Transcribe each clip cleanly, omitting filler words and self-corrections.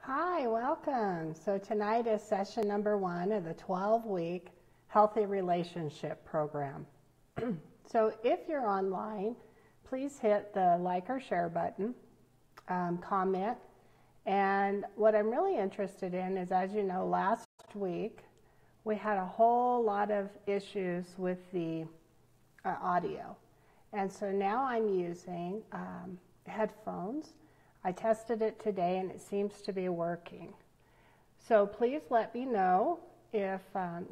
Hi, welcome. So tonight is session number 1 of the 12-week Healthy Relationship Program. So if you're online, please hit the like or share button, comment. And what I'm really interested in is, as you know, last week we had a whole lot of issues with the audio. And so now I'm using headphones. I tested it today and it seems to be working. So please let me know if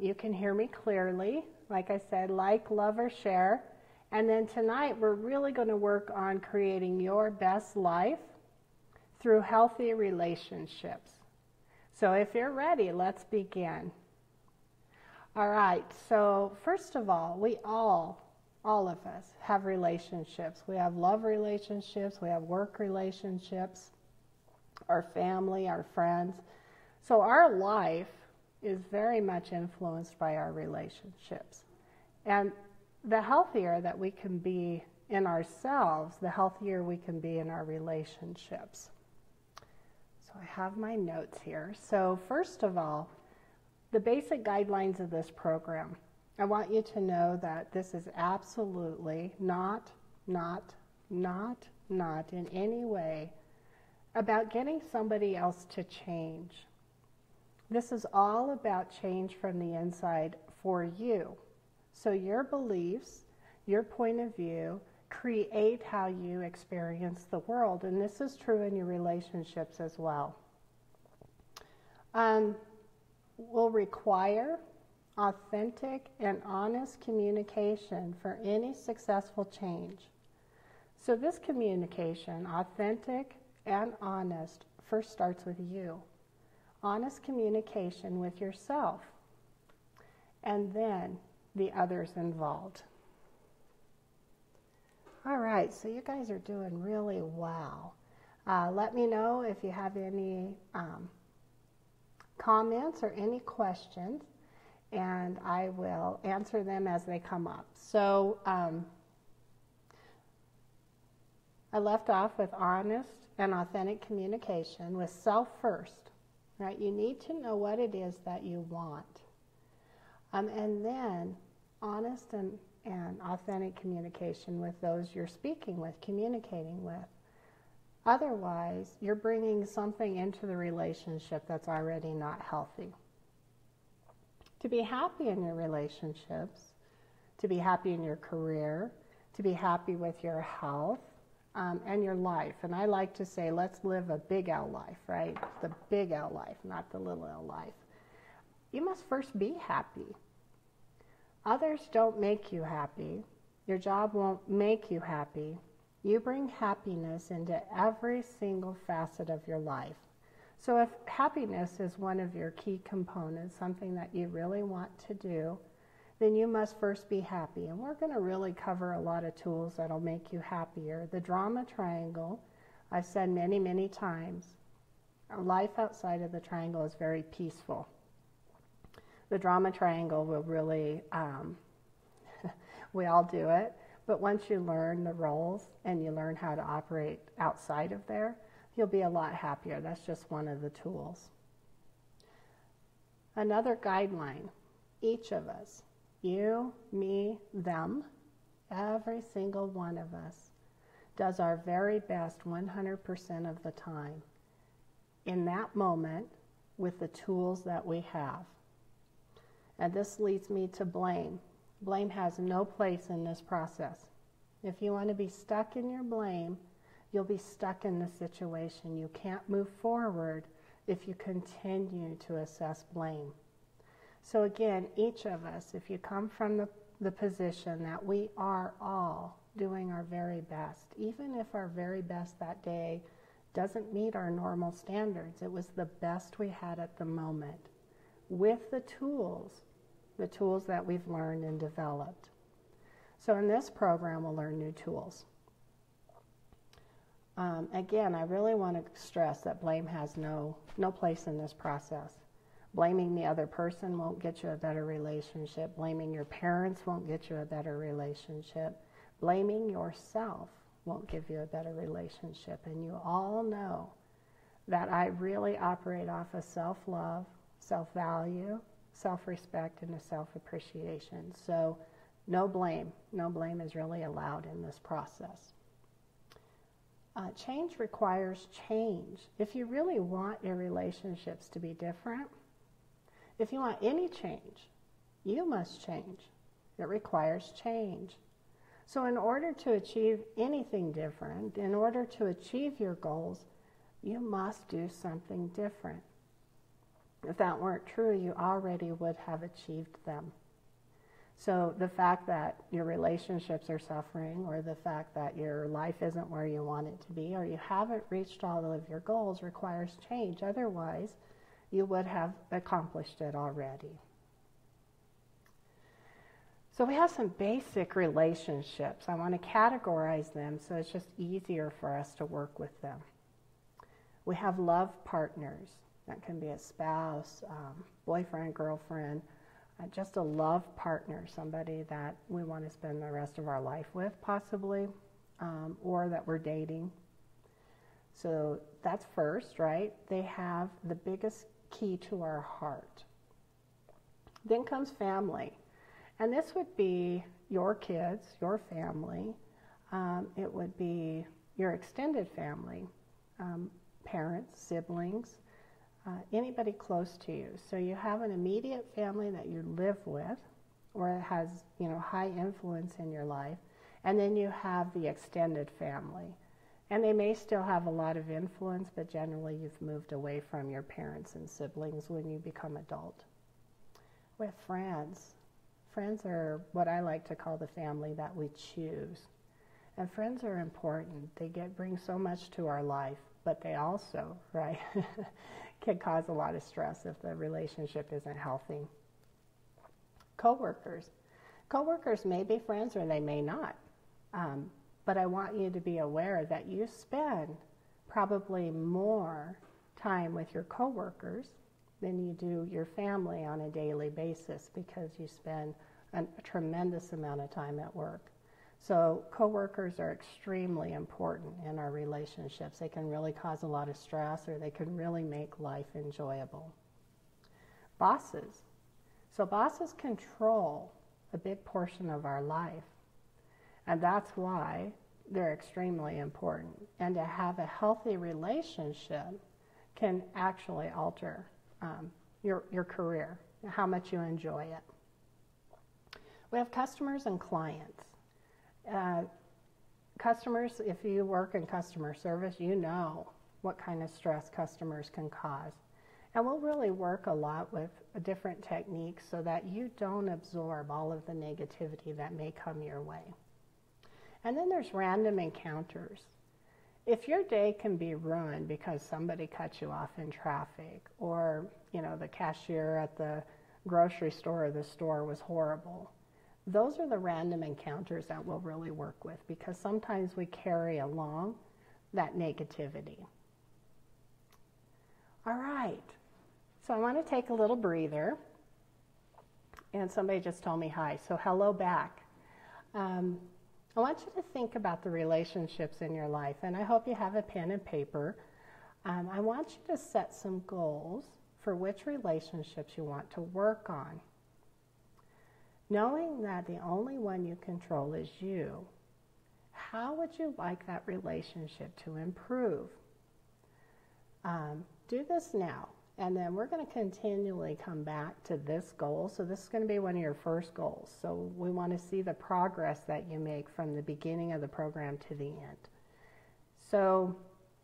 you can hear me clearly. Like I said, like, love, or share. And then tonight we're really going to work on creating your best life through healthy relationships. So if you're ready, let's begin. All right, so first of all, we all of us have relationships. We have love relationships, we have work relationships, our family, our friends. So our life is very much influenced by our relationships. And the healthier that we can be in ourselves, the healthier we can be in our relationships. So I have my notes here. So first of all, the basic guidelines of this program. I want you to know that this is absolutely not in any way about getting somebody else to change. This is all about change from the inside for you. So your beliefs, your point of view, create how you experience the world. And this is true in your relationships as well. Will require authentic and honest communication for any successful change. So this communication, authentic and honest, first starts with you. Honest communication with yourself, and then the others involved. All right, so you guys are doing really well. Let me know if you have any comments or any questions, and I will answer them as they come up. So I left off with honest and authentic communication with self first, right? You need to know what it is that you want. And then honest and authentic communication with those you're speaking with, communicating with. Otherwise, you're bringing something into the relationship that's already not healthy. To be happy in your relationships, to be happy in your career, to be happy with your health and your life. And I like to say, let's live a big L life, right? The big L life, not the little L life. You must first be happy. Others don't make you happy. Your job won't make you happy. You bring happiness into every single facet of your life. So if happiness is one of your key components, something that you really want to do, then you must first be happy. And we're going to really cover a lot of tools that'll make you happier. The drama triangle, I've said many, many times, a life outside of the triangle is very peaceful. The drama triangle will really, we all do it, but once you learn the roles and you learn how to operate outside of there, you'll be a lot happier. That's just one of the tools. Another guideline, each of us, you, me, them, every single one of us does our very best 100% of the time in that moment with the tools that we have. And this leads me to blame. Blame has no place in this process. If you want to be stuck in your blame, you'll be stuck in the situation. You can't move forward if you continue to assess blame. So again, each of us, if you come from the position that we are all doing our very best, even if our very best that day doesn't meet our normal standards, it was the best we had at the moment, with the tools that we've learned and developed. So in this program, we'll learn new tools. Again, I really want to stress that blame has no place in this process. Blaming the other person won't get you a better relationship. Blaming your parents won't get you a better relationship. Blaming yourself won't give you a better relationship. And you all know that I really operate off of self-love, self-value, self-respect, and a self-appreciation. So no blame. No blame is really allowed in this process. Change requires change. If you really want your relationships to be different, if you want any change, you must change. It requires change. So in order to achieve anything different, in order to achieve your goals, you must do something different. If that weren't true, you already would have achieved them. So the fact that your relationships are suffering, or the fact that your life isn't where you want it to be, or you haven't reached all of your goals requires change. Otherwise, you would have accomplished it already. So we have some basic relationships. I want to categorize them so it's just easier for us to work with them. We have love partners. That can be a spouse, boyfriend, girlfriend, just a love partner, somebody that we want to spend the rest of our life with, possibly, or that we're dating. So that's first, right? They have the biggest key to our heart. Then comes family. And this would be your kids, your family. It would be your extended family, parents, siblings, anybody close to you. So you have an immediate family that you live with, or it has, high influence in your life. And then you have the extended family. And they may still have a lot of influence, but generally you've moved away from your parents and siblings when you become adult. We have friends. Friends are what I like to call the family that we choose. And friends are important. They bring so much to our life, but they also, right, can cause a lot of stress if the relationship isn't healthy. Coworkers. Coworkers may be friends or they may not. But I want you to be aware that you spend probably more time with your coworkers than you do your family on a daily basis, because you spend a tremendous amount of time at work. So coworkers are extremely important in our relationships. They can really cause a lot of stress, or they can really make life enjoyable. Bosses. So bosses control a big portion of our life. And that's why they're extremely important. And to have a healthy relationship can actually alter your career, how much you enjoy it. We have customers and clients. Customers, if you work in customer service, you know what kind of stress customers can cause. And we'll really work a lot with different techniques so that you don't absorb all of the negativity that may come your way. And then there's random encounters. If your day can be ruined because somebody cut you off in traffic, or, the cashier at the grocery store or the store was horrible, those are the random encounters that we'll really work with, because sometimes we carry along that negativity. All right. So I want to take a little breather. And somebody just told me hi, so hello back. I want you to think about the relationships in your life, and I hope you have a pen and paper. I want you to set some goals for which relationships you want to work on. Knowing that the only one you control is you, how would you like that relationship to improve? Do this now, and then we're going to continually come back to this goal. So this is going to be one of your first goals. So we want to see the progress that you make from the beginning of the program to the end. So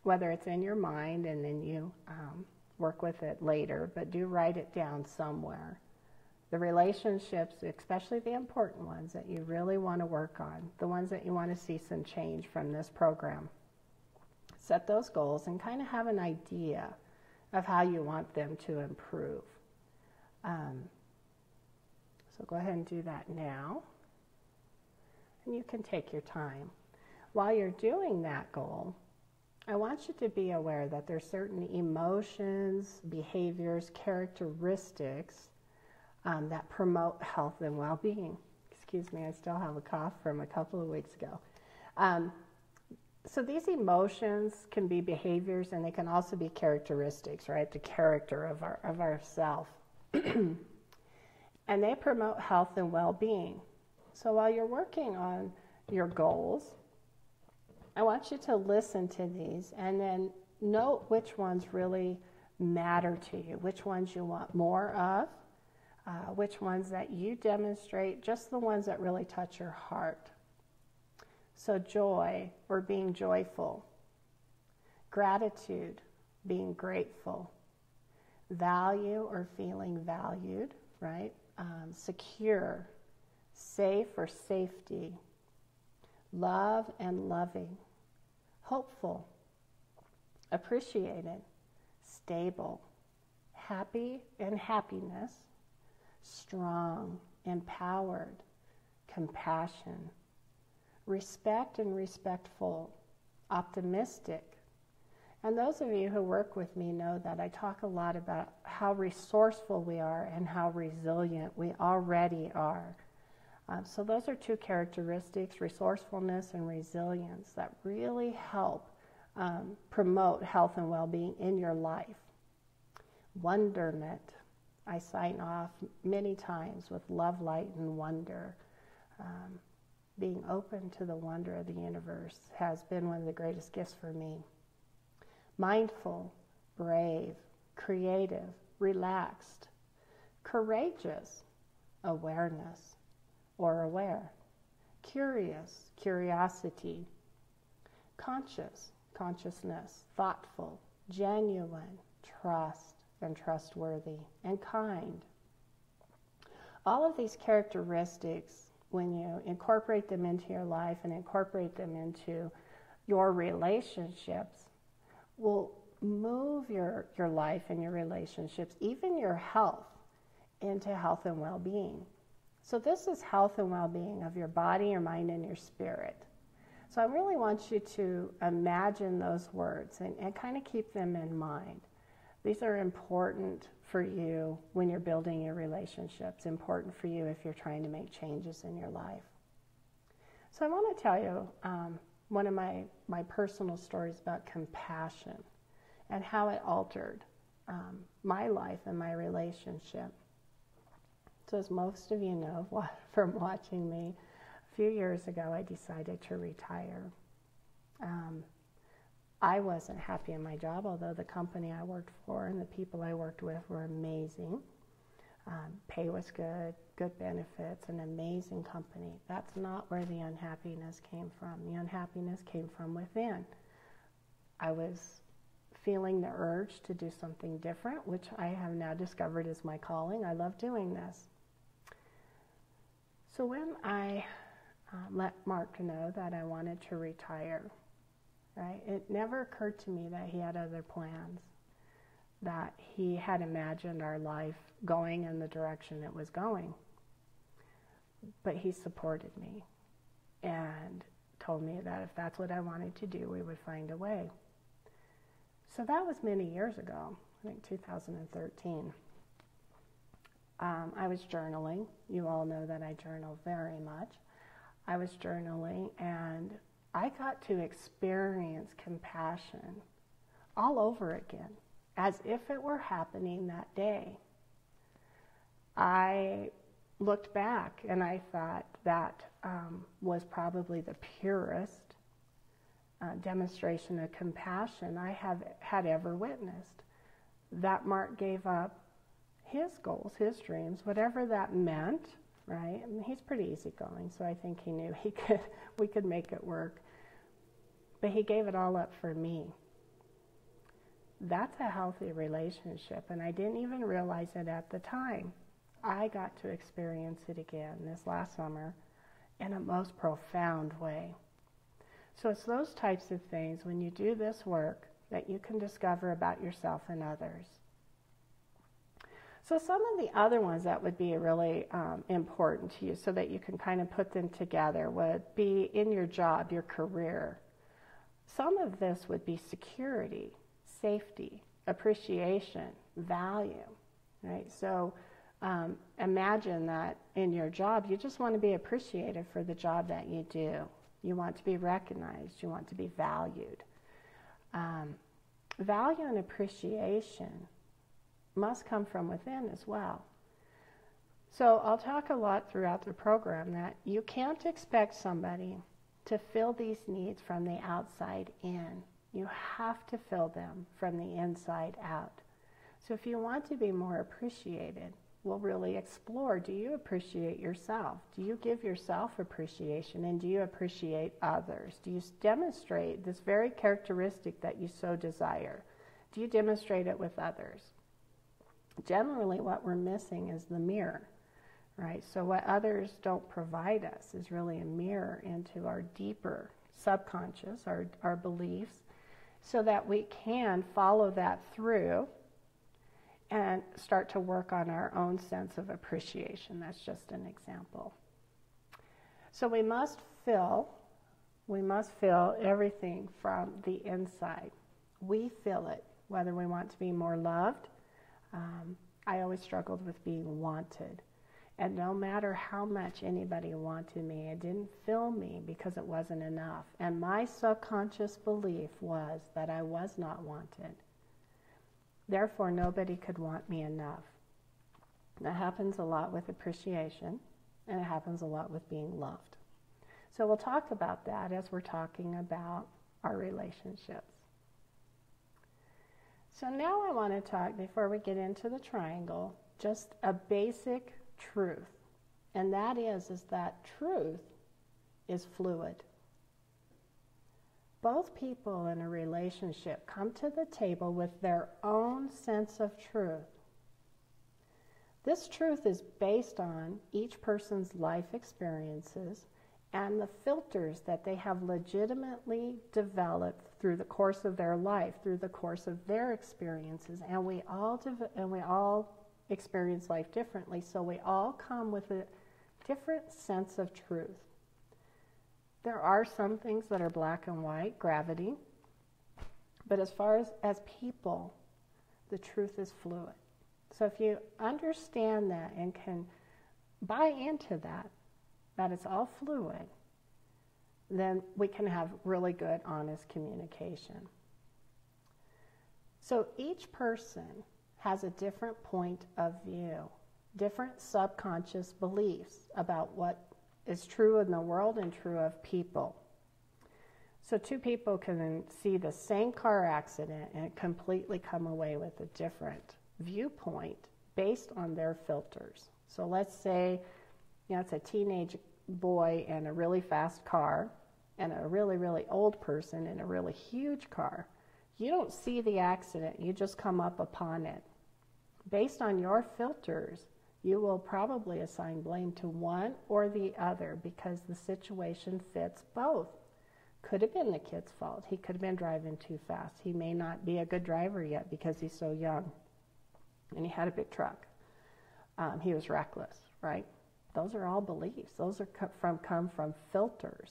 whether it's in your mind and then you work with it later, but do write it down somewhere. The relationships, especially the important ones that you really want to work on, the ones that you want to see some change from this program. Set those goals and kind of have an idea of how you want them to improve. So go ahead and do that now. And you can take your time. While you're doing that goal, I want you to be aware that there's certain emotions, behaviors, characteristics that promote health and well-being. Excuse me, I still have a cough from a couple of weeks ago. So these emotions can be behaviors, and they can also be characteristics, right? The character of ourself. And they promote health and well-being. So while you're working on your goals, I want you to listen to these and then note which ones really matter to you, which ones you want more of, which ones that you demonstrate, just the ones that really touch your heart. So joy, or being joyful. Gratitude, being grateful. Value, or feeling valued, right? Secure, safe, or safety. Love and loving. Hopeful, appreciated, stable, happy and happiness, strong, empowered, compassion, respect and respectful, optimistic. And those of you who work with me know that I talk a lot about how resourceful we are and how resilient we already are. So those are two characteristics, resourcefulness and resilience, that really help promote health and well-being in your life. Wonderment. I sign off many times with love, light, and wonder. Being open to the wonder of the universe has been one of the greatest gifts for me. Mindful, brave, creative, relaxed, courageous, awareness, or aware, curious, curiosity, conscious, consciousness, thoughtful, genuine, trust, and trustworthy, and kind. All of these characteristics, when you incorporate them into your life and incorporate them into your relationships, will move your life and your relationships, even your health, into health and well-being. So this is health and well-being of your body, your mind, and your spirit. So I really want you to imagine those words and kind of keep them in mind. These are important for you when you're building your relationships, important for you if you're trying to make changes in your life. So I want to tell you one of my personal stories about compassion and how it altered my life and my relationship. So as most of you know from watching me, a few years ago I decided to retire. I wasn't happy in my job, although the company I worked for and the people I worked with were amazing. Pay was good, good benefits, an amazing company. That's not where the unhappiness came from. The unhappiness came from within. I was feeling the urge to do something different, which I have now discovered is my calling. I love doing this. So when I let Mark know that I wanted to retire, right, it never occurred to me that he had other plans, that he had imagined our life going in the direction it was going. But he supported me and told me that if that's what I wanted to do, we would find a way. So that was many years ago, I think 2013. I was journaling. You all know that I journal very much. I was journaling, and I got to experience compassion all over again, as if it were happening that day. I looked back and I thought that was probably the purest demonstration of compassion I have had ever witnessed. That Mark gave up his goals, his dreams, whatever that meant, right? I mean, he's pretty easygoing, so I think he knew we could make it work. But he gave it all up for me. That's a healthy relationship, and I didn't even realize it at the time. I got to experience it again this last summer in a most profound way. So it's those types of things, when you do this work, that you can discover about yourself and others. So some of the other ones that would be really important to you, so that you can kind of put them together, would be in your job, your career. Some of this would be security, safety, appreciation, value, right? So imagine that in your job, you just want to be appreciated for the job that you do. You want to be recognized. You want to be valued. Value and appreciation must come from within as well. So I'll talk a lot throughout the program that you can't expect somebody to fill these needs from the outside in. You have to fill them from the inside out. So if you want to be more appreciated, we'll really explore, do you appreciate yourself? Do you give yourself appreciation? And do you appreciate others? Do you demonstrate this very characteristic that you so desire? Do you demonstrate it with others? Generally, what we're missing is the mirror, right? So what others don't provide us is really a mirror into our deeper subconscious, our beliefs, so that we can follow that through and start to work on our own sense of appreciation. That's just an example. So we must fill everything from the inside. We fill it, whether we want to be more loved. I always struggled with being wanted. And no matter how much anybody wanted me, it didn't fill me because it wasn't enough. And my subconscious belief was that I was not wanted. Therefore, nobody could want me enough. That happens a lot with appreciation, and it happens a lot with being loved. So we'll talk about that as we're talking about our relationships. So now I want to talk, before we get into the triangle, just a basic truth. And that is that truth is fluid. Both people in a relationship come to the table with their own sense of truth. This truth is based on each person's life experiences and the filters that they have legitimately developed through the course of their life, through the course of their experiences. And we all experience life differently, so we all come with a different sense of truth. There are some things that are black and white, gravity, but as far as people, the truth is fluid. So if you understand that and can buy into that it's all fluid, then we can have really good, honest communication. So each person has a different point of view, different subconscious beliefs about what is true in the world and true of people. So two people can see the same car accident and completely come away with a different viewpoint based on their filters. So let's say, it's a teenage boy in a really fast car and a really, really old person in a really huge car. You don't see the accident, you just come up upon it. Based on your filters, you will probably assign blame to one or the other because the situation fits both. Could have been the kid's fault. He could have been driving too fast. He may not be a good driver yet because he's so young. And he had a big truck. He was reckless, right? Those are all beliefs. Those are come from filters.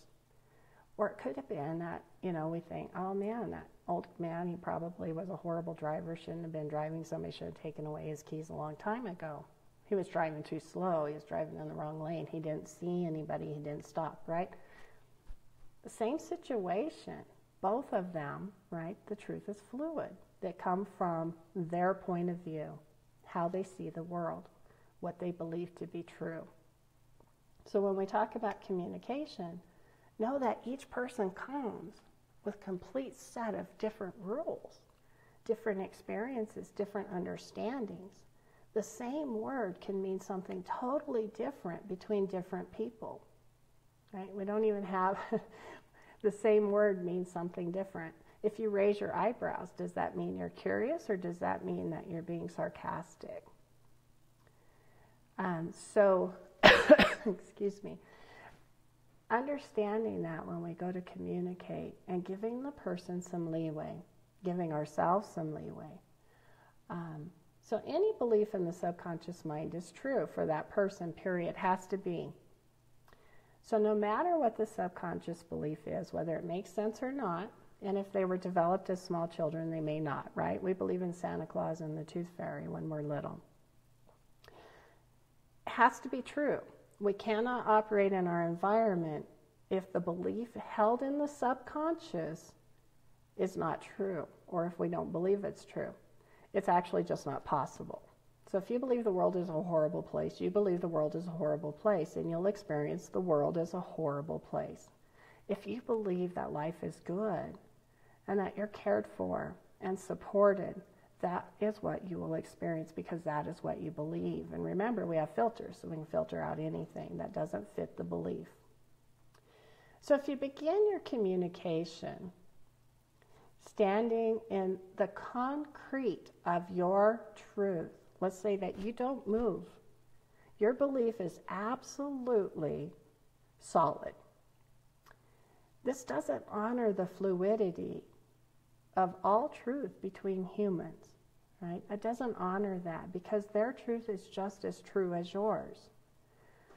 Or it could have been that, we think, oh man, that old man, he probably was a horrible driver, shouldn't have been driving. Somebody should have taken away his keys a long time ago. He was driving too slow. He was driving in the wrong lane. He didn't see anybody. He didn't stop, right? The same situation, both of them, right? The truth is fluid. They come from their point of view, how they see the world, what they believe to be true. So when we talk about communication, know that each person comes with a complete set of different rules, different experiences, different understandings. The same word can mean something totally different between different people, right? We don't even have the same word means something different. If you raise your eyebrows, does that mean you're curious or does that mean that you're being sarcastic? Excuse me. Understanding that when we go to communicate and giving the person some leeway, giving ourselves some leeway. So any belief in the subconscious mind is true for that person, period, has to be. So no matter what the subconscious belief is, whether it makes sense or not, and if they were developed as small children, they may not, right? We believe in Santa Claus and the Tooth Fairy when we're little. It has to be true. We cannot operate in our environment if the belief held in the subconscious is not true, or if we don't believe it's true. It's actually just not possible. So if you believe the world is a horrible place, you believe the world is a horrible place, and you'll experience the world as a horrible place. If you believe that life is good and that you're cared for and supported, that is what you will experience, because that is what you believe. And remember, we have filters, so we can filter out anything that doesn't fit the belief. So if you begin your communication standing in the concrete of your truth, let's say that you don't move, your belief is absolutely solid. This doesn't honor the fluidity of all truth between humans, right? It doesn't honor that, because their truth is just as true as yours.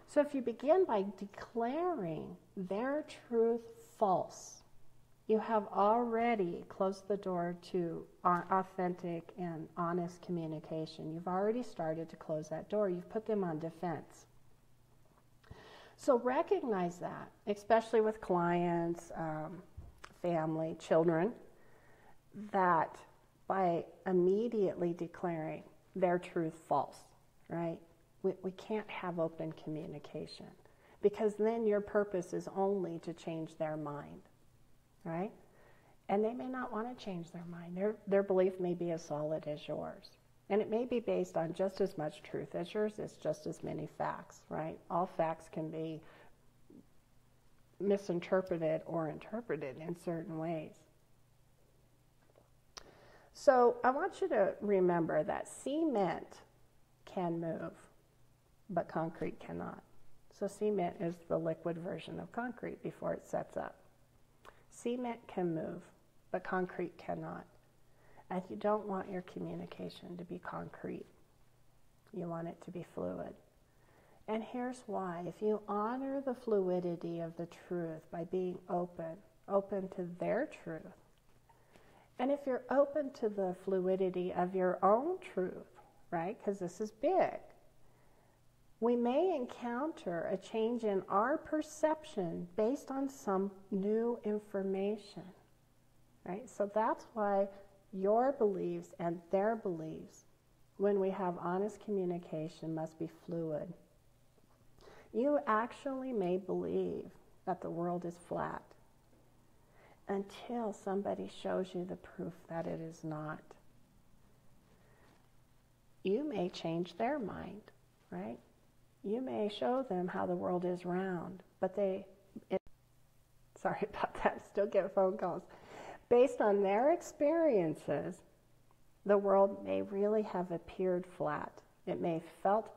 So if you begin by declaring their truth false, you have already closed the door to authentic and honest communication. You've already started to close that door. You've put them on defense. So recognize that, especially with clients, family, children, that by immediately declaring their truth false, right? We can't have open communication, because then your purpose is only to change their mind, right? And they may not want to change their mind. Their belief may be as solid as yours. And it may be based on just as much truth as yours. It's just as many facts, right? All facts can be misinterpreted or interpreted in certain ways. So I want you to remember that cement can move, but concrete cannot. So cement is the liquid version of concrete before it sets up. Cement can move, but concrete cannot. And you don't want your communication to be concrete. You want it to be fluid. And here's why. If you honor the fluidity of the truth by being open to their truth, and if you're open to the fluidity of your own truth, right, because this is big, we may encounter a change in our perception based on some new information, right? So that's why your beliefs and their beliefs, when we have honest communication, must be fluid. You actually may believe that the world is flat until somebody shows you the proof that it is not. You may change their mind, right? You may show them how the world is round, but sorry about that, still get phone calls. Based on their experiences, the world may really have appeared flat. It may have felt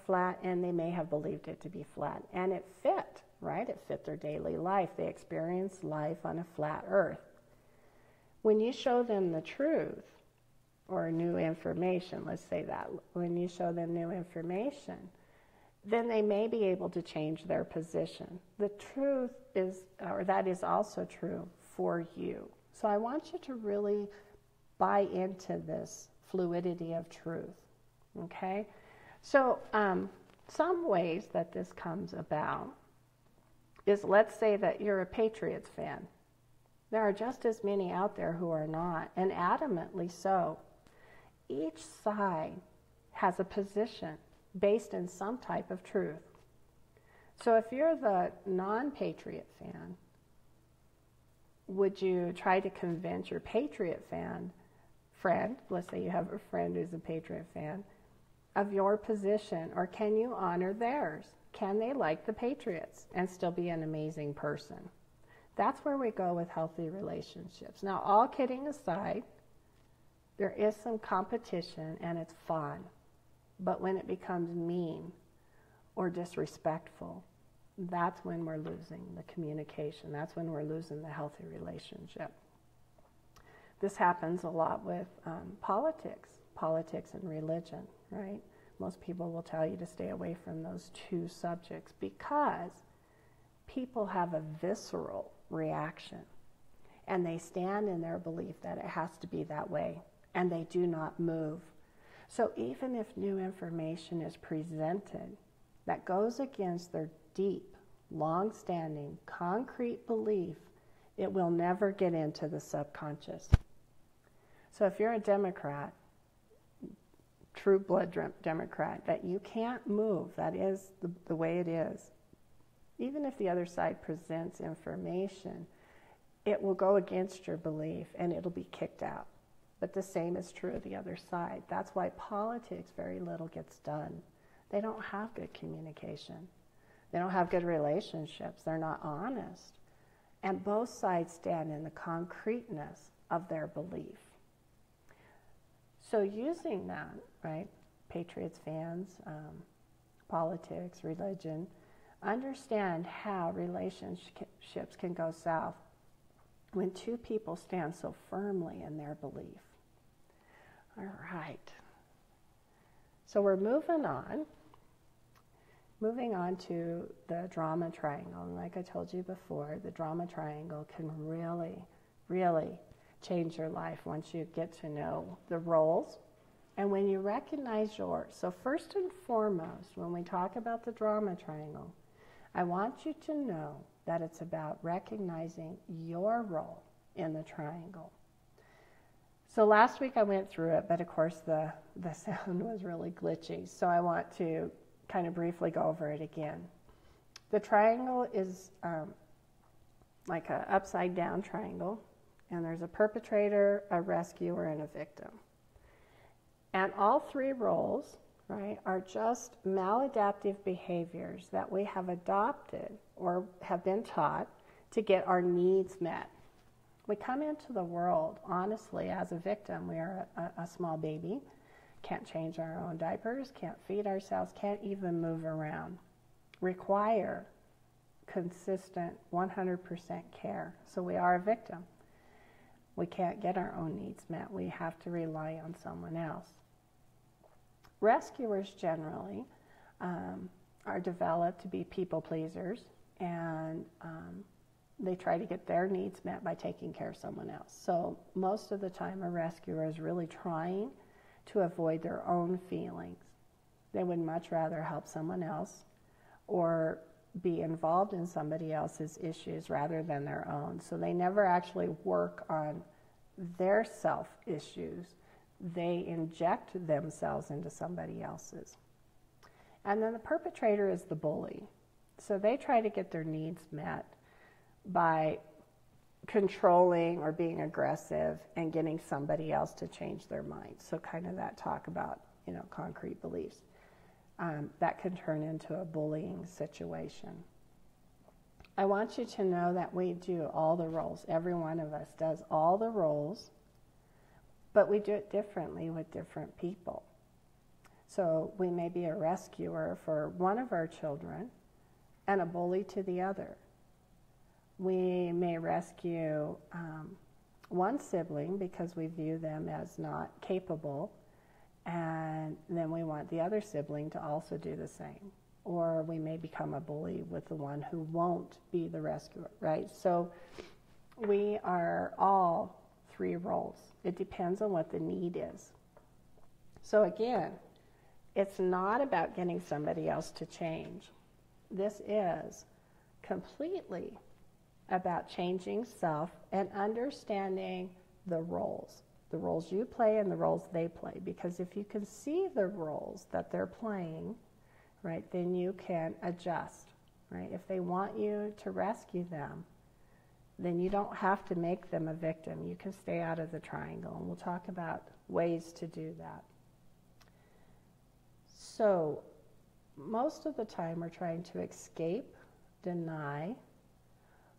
flat, and they may have believed it to be flat. And it fit, right? It fit their daily life. They experienced life on a flat earth. When you show them the truth, or new information, let's say that, when you show them new information, then they may be able to change their position. The truth is, or that is also true for you. So I want you to really buy into this fluidity of truth, okay? So some ways that this comes about is, let's say that you're a Patriots fan. There are just as many out there who are not, and adamantly so. Each side has a position based in some type of truth. So if you're the non-Patriot fan, would you try to convince your Patriot friend, let's say you have a friend who's a Patriot fan, of your position, or can you honor theirs? Can they like the Patriots and still be an amazing person? That's where we go with healthy relationships. Now, all kidding aside, there is some competition and it's fun. But when it becomes mean or disrespectful, that's when we're losing the communication. That's when we're losing the healthy relationship. This happens a lot with politics and religion, right? Most people will tell you to stay away from those two subjects because people have a visceral reaction and they stand in their belief that it has to be that way, and they do not move. So even if new information is presented that goes against their deep long-standing, concrete belief, it will never get into the subconscious. So if you're a Democrat, true blood Democrat, that you can't move, that is the way it is, even if the other side presents information, it will go against your belief and it'll be kicked out. But the same is true of the other side. That's why politics, very little gets done. They don't have good communication. They don't have good relationships. They're not honest. And both sides stand in the concreteness of their belief. So using that, right, Patriots fans, politics, religion, understand how relationships can go south when two people stand so firmly in their belief. All right. So we're moving on to the drama triangle. And like I told you before, the drama triangle can really, really change your life once you get to know the roles and when you recognize yours. So first and foremost, when we talk about the drama triangle, I want you to know that it's about recognizing your role in the triangle. So last week I went through it, but of course the sound was really glitchy. So I want to kind of briefly go over it again. The triangle is like an upside down triangle, and there's a perpetrator, a rescuer, and a victim. And all three roles, right, are just maladaptive behaviors that we have adopted or have been taught to get our needs met. We come into the world, honestly, as a victim. We are a small baby, can't change our own diapers, can't feed ourselves, can't even move around. Require consistent 100% care. So we are a victim. We can't get our own needs met. We have to rely on someone else. Rescuers generally are developed to be people pleasers, and they try to get their needs met by taking care of someone else. So most of the time a rescuer is really trying to avoid their own feelings. They would much rather help someone else or be involved in somebody else's issues rather than their own. So they never actually work on their self-issues. They inject themselves into somebody else's. And then the perpetrator is the bully. So they try to get their needs met by controlling or being aggressive and getting somebody else to change their mind. So kind of that talk about, concrete beliefs. That can turn into a bullying situation. I want you to know that we do all the roles. Every one of us does all the roles, but we do it differently with different people. So we may be a rescuer for one of our children and a bully to the other. We may rescue one sibling because we view them as not capable, and then we want the other sibling to also do the same. Or we may become a bully with the one who won't be the rescuer, right? So we are all three roles. It depends on what the need is. So again, it's not about getting somebody else to change. This is completely about changing self and understanding the roles you play and the roles they play. Because if you can see the roles that they're playing, right, then you can adjust, right? If they want you to rescue them, then you don't have to make them a victim. You can stay out of the triangle, and we'll talk about ways to do that. So most of the time we're trying to escape, deny,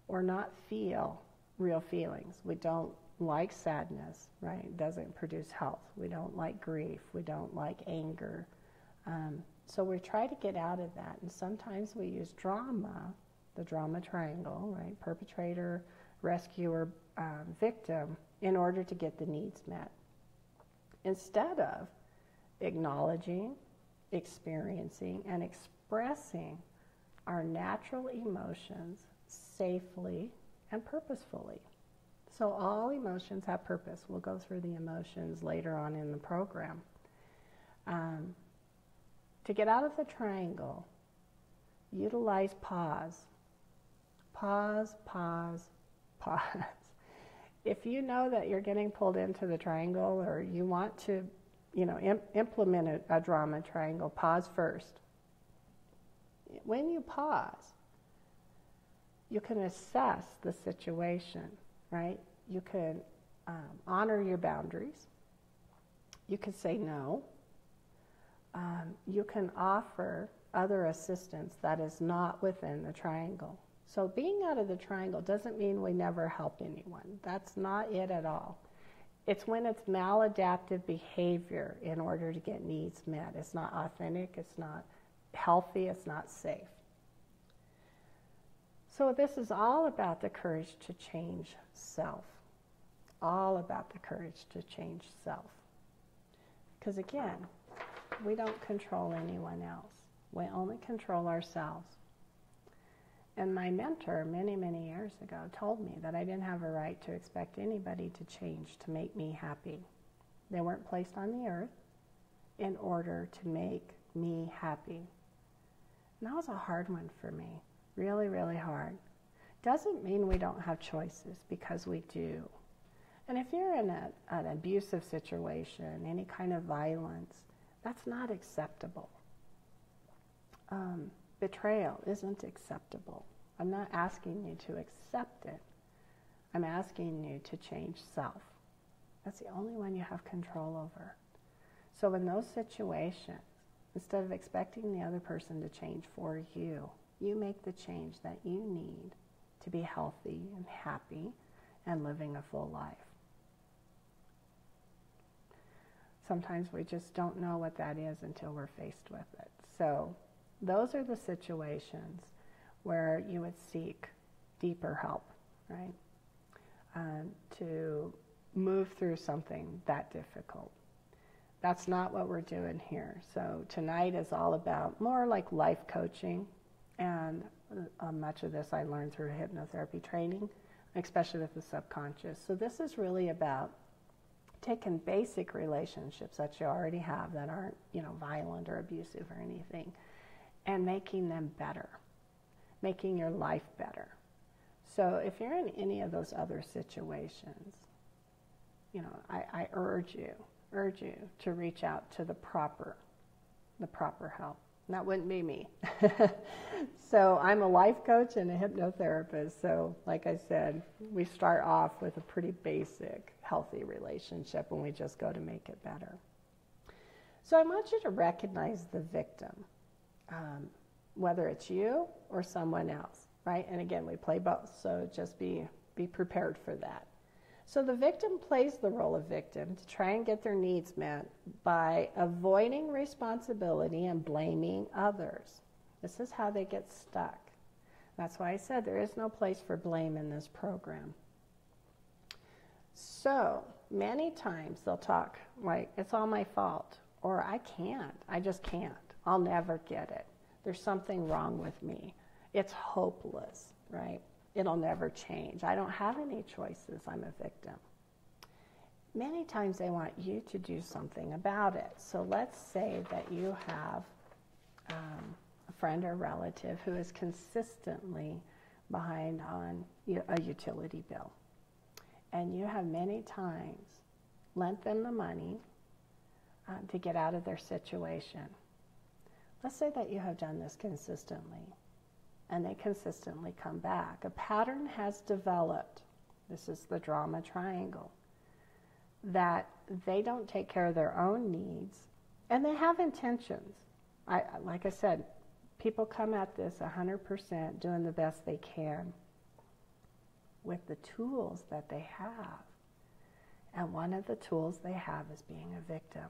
or not feel real feelings. We don't like sadness, right? It doesn't produce health. We don't like grief. We don't like anger. So we try to get out of that. And sometimes we use drama, the drama triangle, right? Perpetrator, rescuer, victim, in order to get the needs met. Instead of acknowledging, experiencing, and expressing our natural emotions safely and purposefully. So all emotions have purpose. We'll go through the emotions later on in the program. To get out of the triangle, utilize pause. Pause, pause, pause. If you know that you're getting pulled into the triangle or you want to, implement a drama triangle, pause first. When you pause, you can assess the situation, right? You can honor your boundaries. You can say no. You can offer other assistance that is not within the triangle. So being out of the triangle doesn't mean we never help anyone. That's not it at all. It's when it's maladaptive behavior in order to get needs met. It's not authentic, it's not healthy, it's not safe. So this is all about the courage to change self. All about the courage to change self. Because again, we don't control anyone else. We only control ourselves. And my mentor, many, many years ago, told me that I didn't have a right to expect anybody to change to make me happy. They weren't placed on the earth in order to make me happy. And that was a hard one for me. Really, really hard. Doesn't mean we don't have choices, because we do. And if you're in an abusive situation, any kind of violence, that's not acceptable. Betrayal isn't acceptable. I'm not asking you to accept it. I'm asking you to change self. That's the only one you have control over. So in those situations, instead of expecting the other person to change for you, you make the change that you need to be healthy and happy and living a full life. Sometimes we just don't know what that is until we're faced with it. So those are the situations where you would seek deeper help, right? To move through something that difficult. That's not what we're doing here. So tonight is all about more like life coaching, and much of this I learned through hypnotherapy training, especially with the subconscious. So this is really about taking basic relationships that you already have that aren't, violent or abusive or anything, and making them better, making your life better. So if you're in any of those other situations, I urge you to reach out to the proper help. And that wouldn't be me. So I'm a life coach and a hypnotherapist. So like I said, we start off with a pretty basic, healthy relationship, and we just go to make it better. So I want you to recognize the victim, whether it's you or someone else, right? And again, we play both, so just be prepared for that. So the victim plays the role of victim to try and get their needs met by avoiding responsibility and blaming others. This is how they get stuck. That's why I said there is no place for blame in this program. So many times they'll talk like, it's all my fault, or I just can't, I'll never get it. There's something wrong with me. It's hopeless, right? It'll never change. I don't have any choices. I'm a victim. Many times they want you to do something about it. So let's say that you have a friend or relative who is consistently behind on a utility bill. And you have many times lent them the money to get out of their situation. Let's say that you have done this consistently, and they consistently come back. A pattern has developed, this is the drama triangle, that they don't take care of their own needs, and they have intentions. Like I said, people come at this 100% doing the best they can with the tools that they have. And one of the tools they have is being a victim,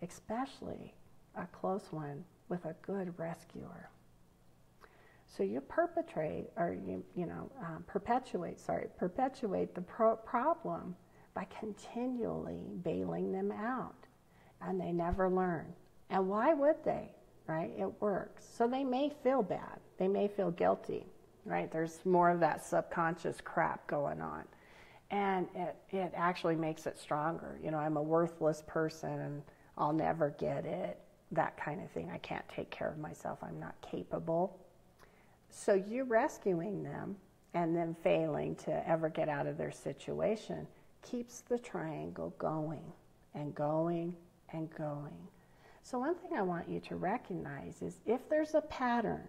especially a close one with a good rescuer. So you perpetuate the problem by continually bailing them out, and they never learn. And why would they, right? It works. So they may feel bad. They may feel guilty, right? There's more of that subconscious crap going on. And it actually makes it stronger. I'm a worthless person, and I'll never get it, that kind of thing. I can't take care of myself. I'm not capable. So you rescuing them and then failing to ever get out of their situation keeps the triangle going and going and going. So one thing I want you to recognize is if there's a pattern,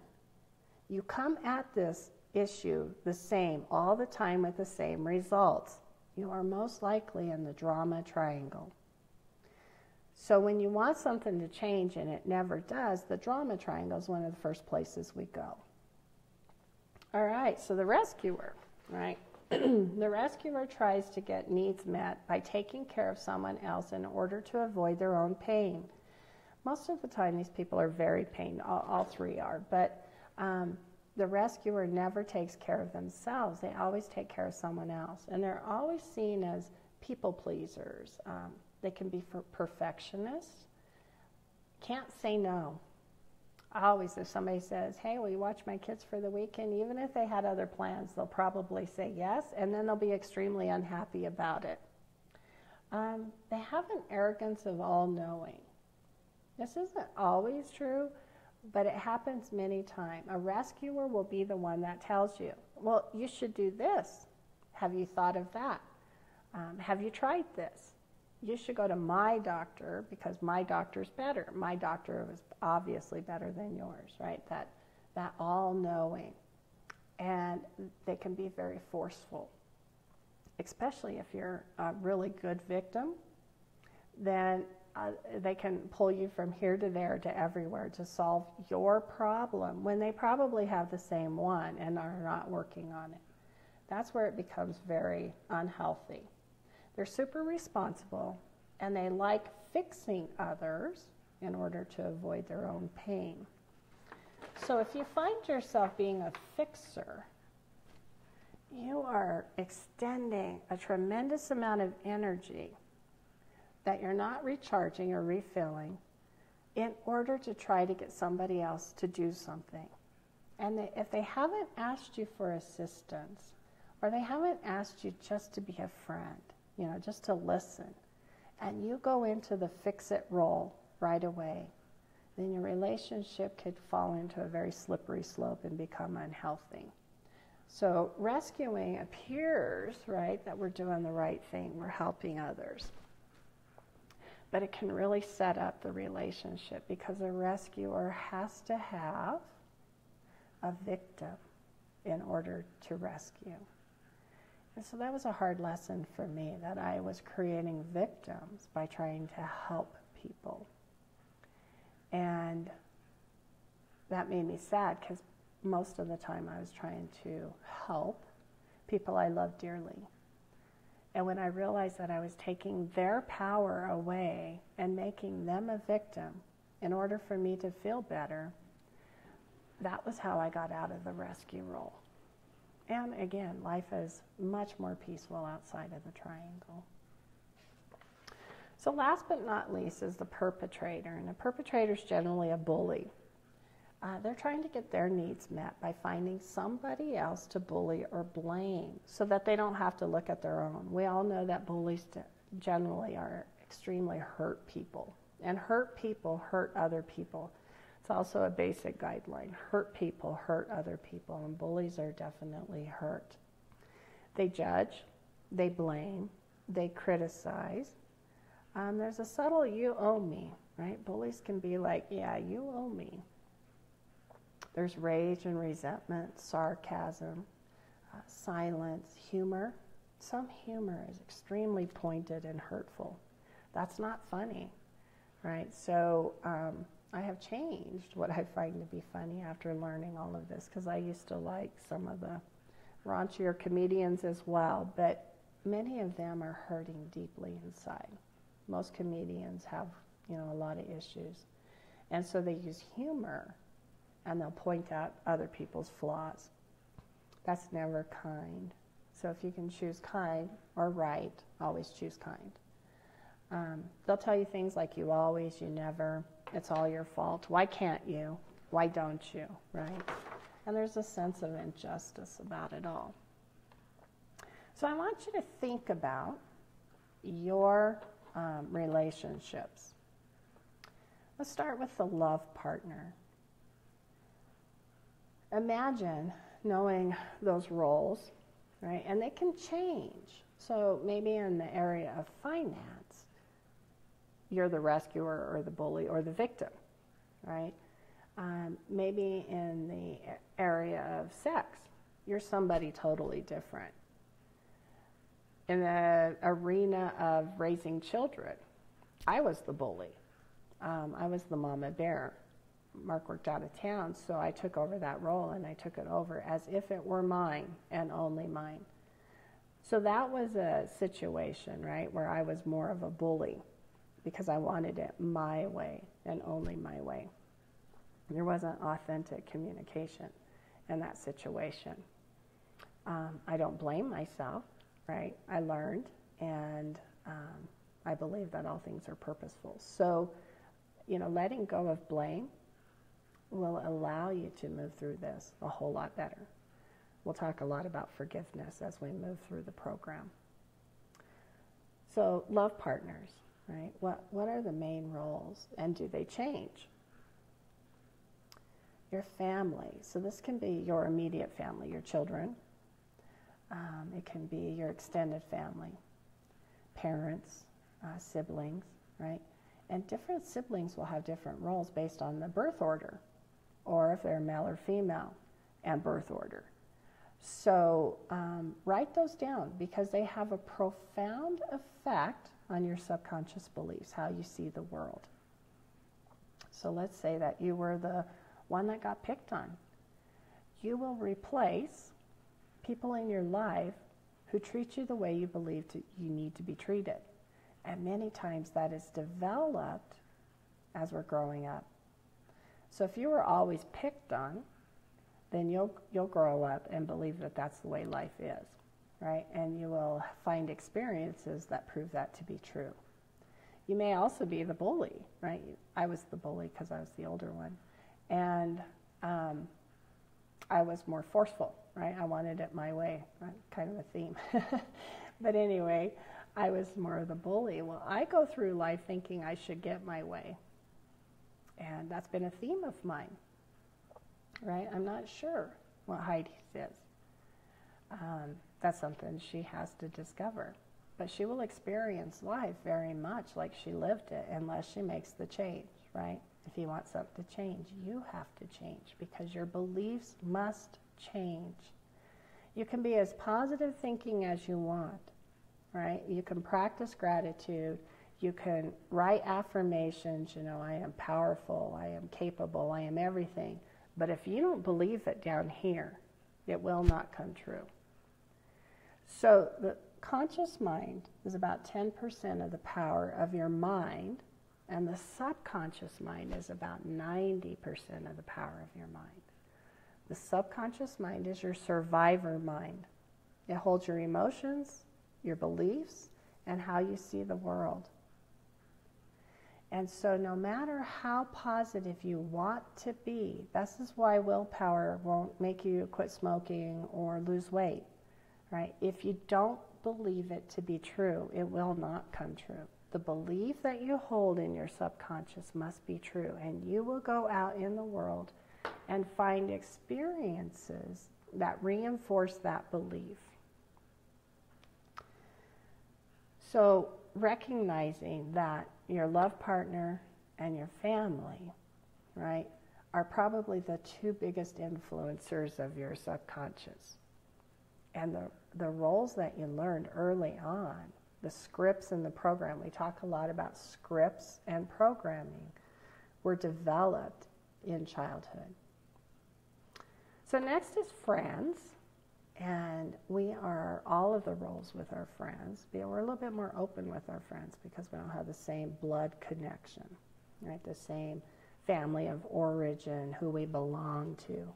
you come at this issue the same all the time with the same results, you are most likely in the drama triangle. So when you want something to change and it never does, the drama triangle is one of the first places we go. All right, so the rescuer, right? The rescuer tries to get needs met by taking care of someone else in order to avoid their own pain. Most of the time these people are very pained, all three are, but the rescuer never takes care of themselves. They always take care of someone else, and they're always seen as people pleasers. They can be perfectionists, can't say no. Always, if somebody says, hey, will you watch my kids for the weekend? Even if they had other plans, they'll probably say yes, and then they'll be extremely unhappy about it. They have an arrogance of all-knowing. This isn't always true, but it happens many times. A rescuer will be the one that tells you, well, you should do this. Have you thought of that? Have you tried this? You should go to my doctor because my doctor's better. My doctor was obviously better than yours, right? That all-knowing. And they can be very forceful, especially if you're a really good victim. Then they can pull you from here to there to everywhere to solve your problem when they probably have the same one and are not working on it. That's where it becomes very unhealthy. They're super responsible, and they like fixing others in order to avoid their own pain. So if you find yourself being a fixer, you are extending a tremendous amount of energy that you're not recharging or refilling in order to try to get somebody else to do something. And if they haven't asked you for assistance, or they haven't asked you just to be a friend, just to listen, and you go into the fix-it role right away, then your relationship could fall into a very slippery slope and become unhealthy. So rescuing appears, right, that we're doing the right thing, we're helping others. But it can really set up the relationship because a rescuer has to have a victim in order to rescue. And so that was a hard lesson for me, that I was creating victims by trying to help people. And that made me sad because most of the time I was trying to help people I love dearly. And when I realized that I was taking their power away and making them a victim in order for me to feel better, that was how I got out of the rescue role. And again, life is much more peaceful outside of the triangle. So last but not least is the perpetrator. And a perpetrator is generally a bully. They're trying to get their needs met by finding somebody else to bully or blame so that they don't have to look at their own. We all know that bullies generally are extremely hurt people. And hurt people hurt other people. It's also a basic guideline. Hurt people hurt other people, and bullies are definitely hurt. They judge, they blame, they criticize. There's a subtle you owe me, right? Bullies can be like, yeah, you owe me. There's rage and resentment, sarcasm, silence, humor. Some humor is extremely pointed and hurtful. That's not funny, right? So I have changed what I find to be funny after learning all of this, because I used to like some of the raunchier comedians as well, but many of them are hurting deeply inside. Most comedians have, a lot of issues. And so they use humor, and they'll point out other people's flaws. That's never kind. So if you can choose kind or right, always choose kind. They'll tell you things like you always, you never, it's all your fault. Why can't you? Why don't you? Right? And there's a sense of injustice about it all. So I want you to think about your relationships. Let's start with the love partner. imagine knowing those roles, right? And they can change. So maybe in the area of finance, you're the rescuer or the bully or the victim, right? Maybe in the area of sex, you're somebody totally different. In the arena of raising children, I was the bully. I was the mama bear. Mark worked out of town, so I took over that role, and I took it over as if it were mine and only mine. So that was a situation, right, where I was more of a bully because I wanted it my way and only my way. There wasn't authentic communication in that situation. I don't blame myself, right? I learned, and I believe that all things are purposeful. So, letting go of blame will allow you to move through this a whole lot better. We'll talk a lot about forgiveness as we move through the program. So, love partners, right? What are the main roles, and do they change? Your family. So this can be your immediate family, your children. It can be your extended family, parents, siblings, right? And different siblings will have different roles based on the birth order, or if they're male or female, and birth order. So write those down because they have a profound effect on your subconscious beliefs, how you see the world. So let's say that you were the one that got picked on. You will replace people in your life who treat you the way you believe you need to be treated. And many times that is developed as we're growing up. So if you were always picked on, then you'll grow up and believe that that's the way life is, right? And you will find experiences that prove that to be true. You may also be the bully, right? I was the bully because I was the older one. And I was more forceful, right? I wanted it my way, kind of a theme. But anyway, I was more of the bully. Well, I go through life thinking I should get my way. And that's been a theme of mine, right? I'm not sure what Heidi's is. That's something she has to discover. But she will experience life very much like she lived it unless she makes the change, right? If you want something to change, you have to change because your beliefs must change. You can be as positive thinking as you want, right? You can practice gratitude. You can write affirmations, I am powerful, I am capable, I am everything. But if you don't believe it down here, it will not come true. So the conscious mind is about 10% of the power of your mind, and the subconscious mind is about 90% of the power of your mind. The subconscious mind is your survivor mind. It holds your emotions, your beliefs, and how you see the world. And so no matter how positive you want to be, this is why willpower won't make you quit smoking or lose weight, right? If you don't believe it to be true, it will not come true. The belief that you hold in your subconscious must be true, and you will go out in the world and find experiences that reinforce that belief. So recognizing that your love partner and your family, right, are probably the two biggest influencers of your subconscious. And the roles that you learned early on, the scripts in the program, we talk a lot about scripts and programming, were developed in childhood. So next is friends. And we are all of the roles with our friends. We're a little bit more open with our friends because we don't have the same blood connection, right? The same family of origin, who we belong to.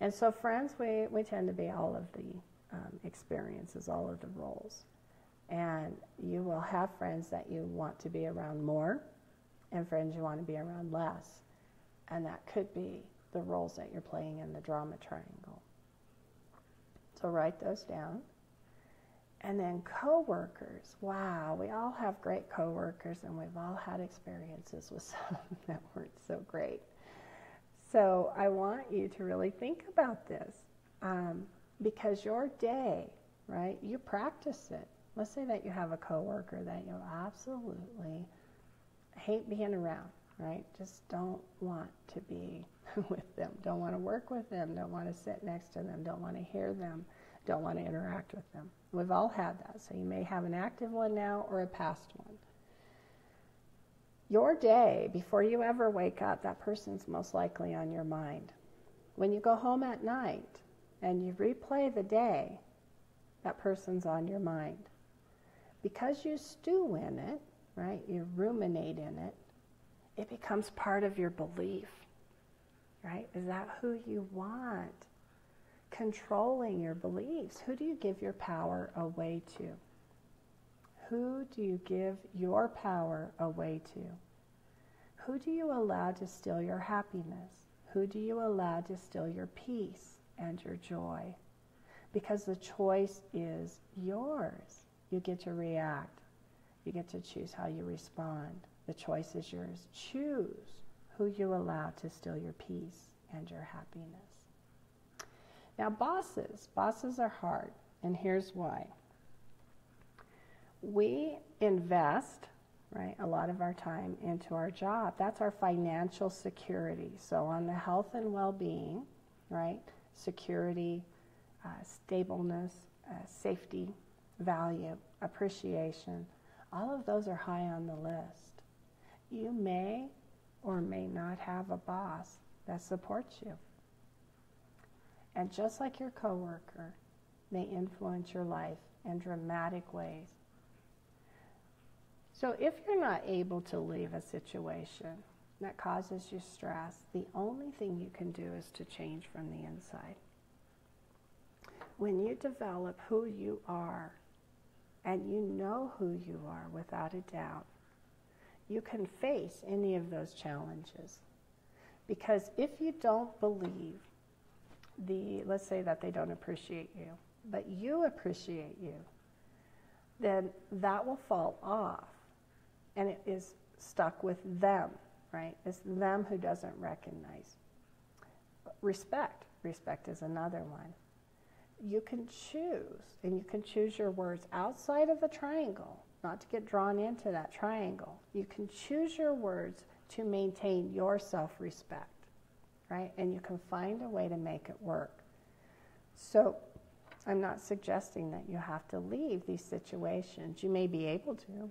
And so friends, we tend to be all of the experiences, all of the roles. And you will have friends that you want to be around more and friends you want to be around less. And that could be the roles that you're playing in the drama triangle. So write those down. And then coworkers. Wow, we all have great coworkers, and we've all had experiences with some that weren't so great. So I want you to really think about this, because your day, right, you practice it. Let's say that you have a coworker that you absolutely hate being around, right? Just don't want to be with them, don't want to work with them, don't want to sit next to them, don't want to hear them, don't want to interact with them. We've all had that. So you may have an active one now or a past one. Your day, before you ever wake up, that person's most likely on your mind. When you go home at night and you replay the day, that person's on your mind. Because you stew in it, right, you ruminate in it, it becomes part of your belief, right? Is that who you want? Controlling your beliefs. Who do you give your power away to? Who do you give your power away to? Who do you allow to steal your happiness? Who do you allow to steal your peace and your joy? Because the choice is yours. You get to react. You get to choose how you respond. The choice is yours. Choose who you allow to steal your peace and your happiness. Now, bosses are hard, and here's why. We invest, right, a lot of our time into our job. That's our financial security. So on the health and well-being, right, security, stableness, safety, value, appreciation, all of those are high on the list. You may or may not have a boss that supports you. And just like your coworker, they influence your life in dramatic ways. So if you're not able to leave a situation that causes you stress, the only thing you can do is to change from the inside. When you develop who you are, and you know who you are without a doubt, you can face any of those challenges. Because if you don't believe let's say that they don't appreciate you, but you appreciate you, then that will fall off. And it is stuck with them, right? It's them who doesn't recognize. Respect. Respect is another one. You can choose, and you can choose your words outside of the triangle, not to get drawn into that triangle. You can choose your words to maintain your self-respect, right? And you can find a way to make it work. So I'm not suggesting that you have to leave these situations. You may be able to.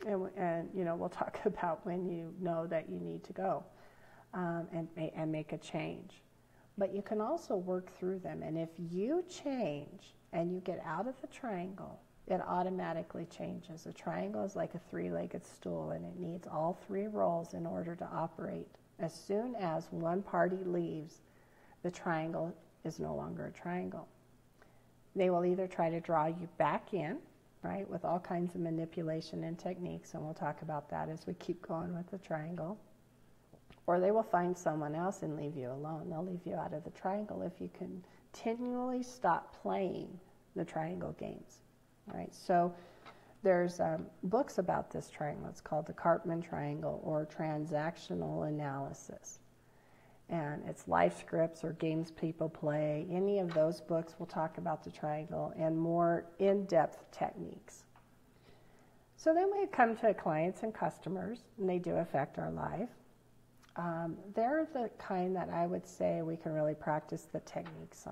And we'll talk about when you know that you need to go and make a change. But you can also work through them. And if you change and you get out of the triangle, it automatically changes. A triangle is like a three-legged stool, and it needs all three roles in order to operate. As soon as one party leaves, the triangle is no longer a triangle. They will either try to draw you back in, right, with all kinds of manipulation and techniques, and we'll talk about that as we keep going with the triangle. Or they will find someone else and leave you alone. They'll leave you out of the triangle if you continually stop playing the triangle games, right? So there's books about this triangle. It's called the Karpman Triangle or Transactional Analysis. And it's life scripts or games people play. Any of those books will talk about the triangle and more in-depth techniques. So then we come to clients and customers, and they do affect our life. They're the kind that I would say we can really practice the techniques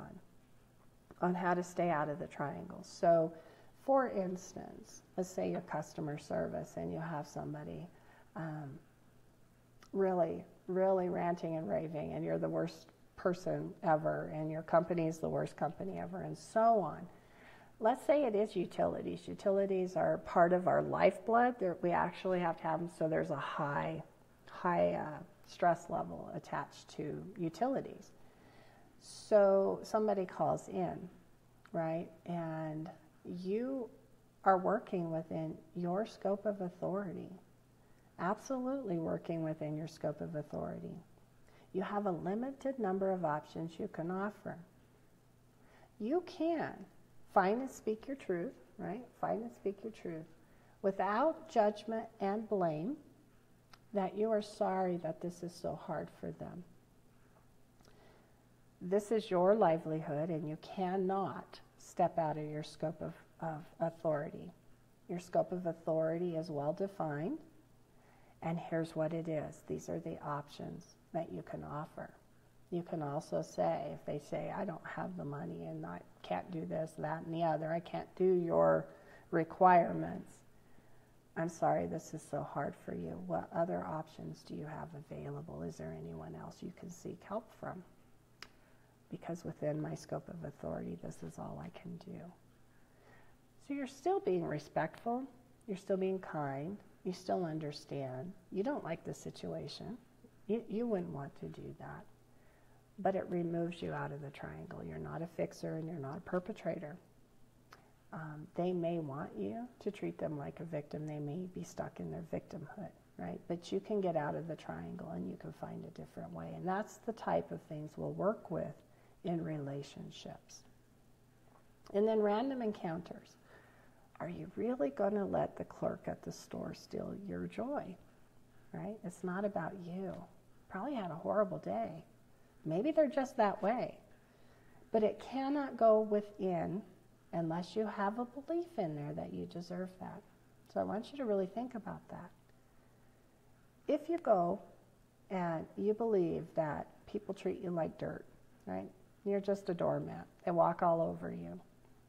on how to stay out of the triangle. So, for instance, let's say you're customer service and you have somebody really ranting and raving, and you're the worst person ever, and your company is the worst company ever, and so on. Let's say it is utilities. Utilities are part of our lifeblood. We actually have to have them, so there's a high stress level attached to utilities. So somebody calls in, right, and you are working within your scope of authority, absolutely working within your scope of authority. You have a limited number of options you can offer. You can find and speak your truth, right, find and speak your truth without judgment and blame, that you are sorry that this is so hard for them. This is your livelihood, and you cannot step out of your scope of authority. Your scope of authority is well defined, and here's what it is. These are the options that you can offer. You can also say, if they say, I don't have the money and I can't do this, that, and the other, I can't do your requirements, I'm sorry, this is so hard for you. What other options do you have available? Is there anyone else you can seek help from? Because within my scope of authority, this is all I can do. So you're still being respectful. You're still being kind. You still understand. You don't like the situation. You wouldn't want to do that. But it removes you out of the triangle. You're not a fixer and you're not a perpetrator. They may want you to treat them like a victim. They may be stuck in their victimhood, right? But you can get out of the triangle and you can find a different way. And that's the type of things we'll work with in relationships. And then random encounters. Are you really going to let the clerk at the store steal your joy, right? It's not about you. Probably had a horrible day. Maybe they're just that way. But it cannot go within unless you have a belief in there that you deserve that. So I want you to really think about that. If you go and you believe that people treat you like dirt, right? You're just a doormat. They walk all over you.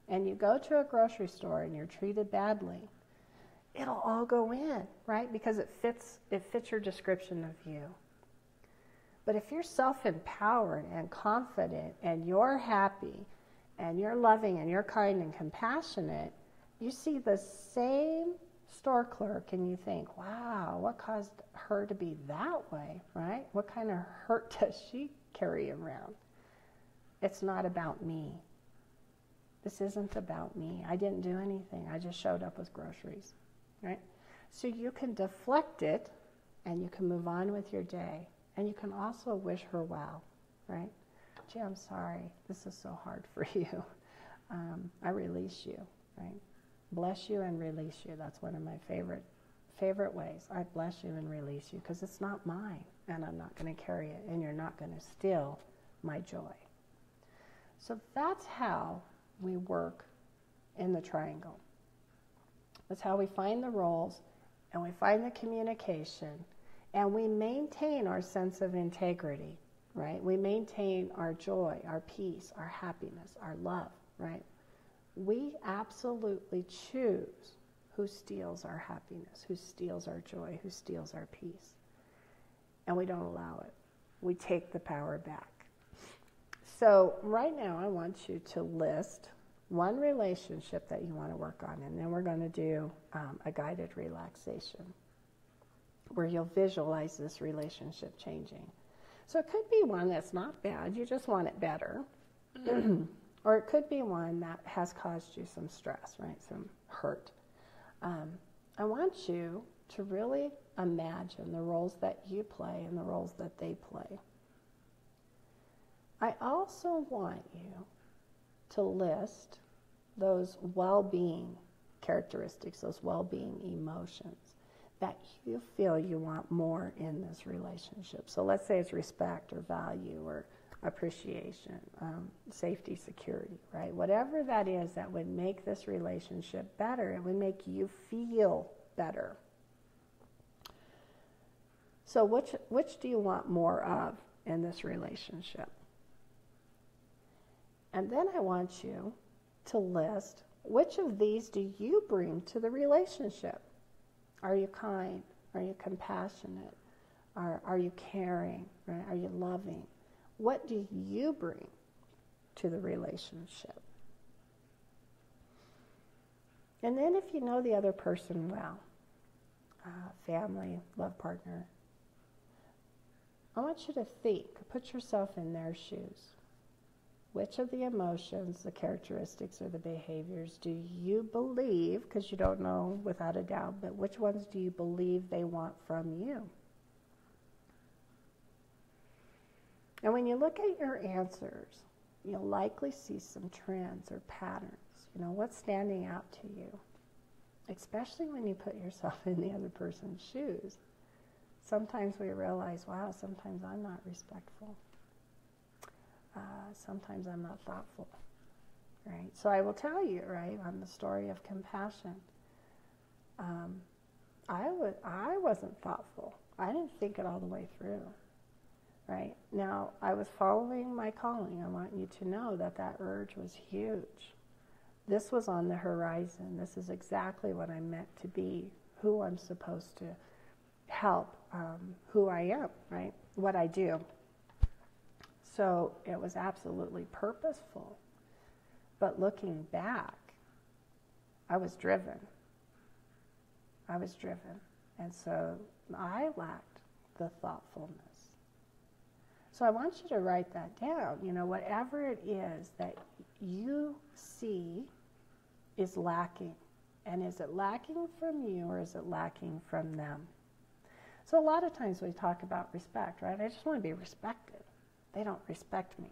And you go to a grocery store and you're treated badly, it'll all go in, right? Because it fits your description of you. But if you're self-empowered and confident and you're happy and you're loving and you're kind and compassionate, you see the same store clerk and you think, wow, what caused her to be that way, right? What kind of hurt does she carry around? It's not about me. This isn't about me. I didn't do anything. I just showed up with groceries, right? So you can deflect it and you can move on with your day. And you can also wish her well, right? Gee, I'm sorry. This is so hard for you. I release you, right? Bless you and release you. That's one of my favorite ways. I bless you and release you because it's not mine and I'm not going to carry it and you're not going to steal my joy. So that's how we work in the triangle. That's how we find the roles and we find the communication and we maintain our sense of integrity, right? We maintain our joy, our peace, our happiness, our love, right? We absolutely choose who steals our happiness, who steals our joy, who steals our peace. And we don't allow it. We take the power back. So right now I want you to list one relationship that you want to work on, and then we're going to do a guided relaxation where you'll visualize this relationship changing. So it could be one that's not bad, you just want it better. Or it could be one that has caused you some stress, right? Some hurt. I want you to really imagine the roles that you play and the roles that they play. I also want you to list those well-being characteristics, those well-being emotions that you feel you want more in this relationship. So let's say it's respect or value or appreciation, safety, security, right? Whatever that is that would make this relationship better, it would make you feel better. So which do you want more of in this relationship? And then I want you to list which of these do you bring to the relationship? Are you kind? Are you compassionate? Are you caring? Right? Are you loving? What do you bring to the relationship? And then if you know the other person well, family, love partner, I want you to think, put yourself in their shoes. Which of the emotions, the characteristics, or the behaviors do you believe, because you don't know without a doubt, but which ones do you believe they want from you? And when you look at your answers, you'll likely see some trends or patterns. You know, what's standing out to you? Especially when you put yourself in the other person's shoes. Sometimes we realize, wow, sometimes I'm not respectful. sometimes I'm not thoughtful, right? So I will tell you, right, on the story of compassion, I wasn't thoughtful. I didn't think it all the way through, right? Now, I was following my calling. I want you to know that that urge was huge. This was on the horizon. This is exactly what I'm meant to be, who I'm supposed to help, who I am, right? What I do. So it was absolutely purposeful. But looking back, I was driven. And so I lacked the thoughtfulness. So I want you to write that down. You know, whatever it is that you see is lacking. And is it lacking from you or is it lacking from them? So a lot of times we talk about respect, right? I just want to be respected. They don't respect me.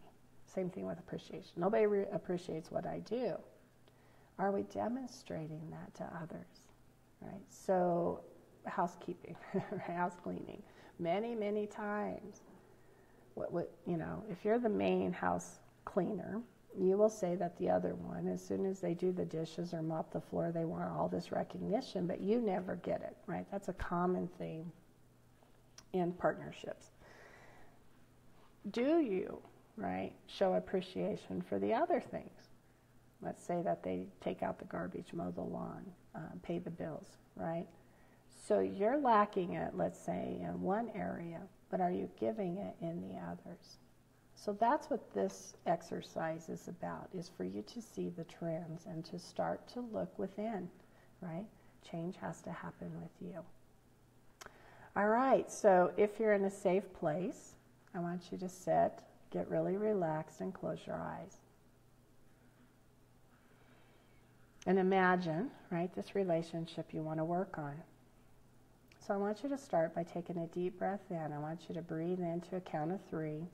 Same thing with appreciation. Nobody appreciates what I do. Are we demonstrating that to others, right? So housekeeping, house cleaning, many times. You know, if you're the main house cleaner, you will say that the other one, as soon as they do the dishes or mop the floor, they want all this recognition, but you never get it, right? That's a common theme in partnerships. Do you, right, show appreciation for the other things? Let's say that they take out the garbage, mow the lawn, pay the bills, right? So you're lacking it, let's say, in one area, but are you giving it in the others? So that's what this exercise is about, is for you to see the trends and to start to look within, right? Change has to happen with you. All right, so if you're in a safe place, I want you to sit, get really relaxed, and close your eyes. And imagine, right, this relationship you want to work on. So I want you to start by taking a deep breath in. I want you to breathe in to a count of 3,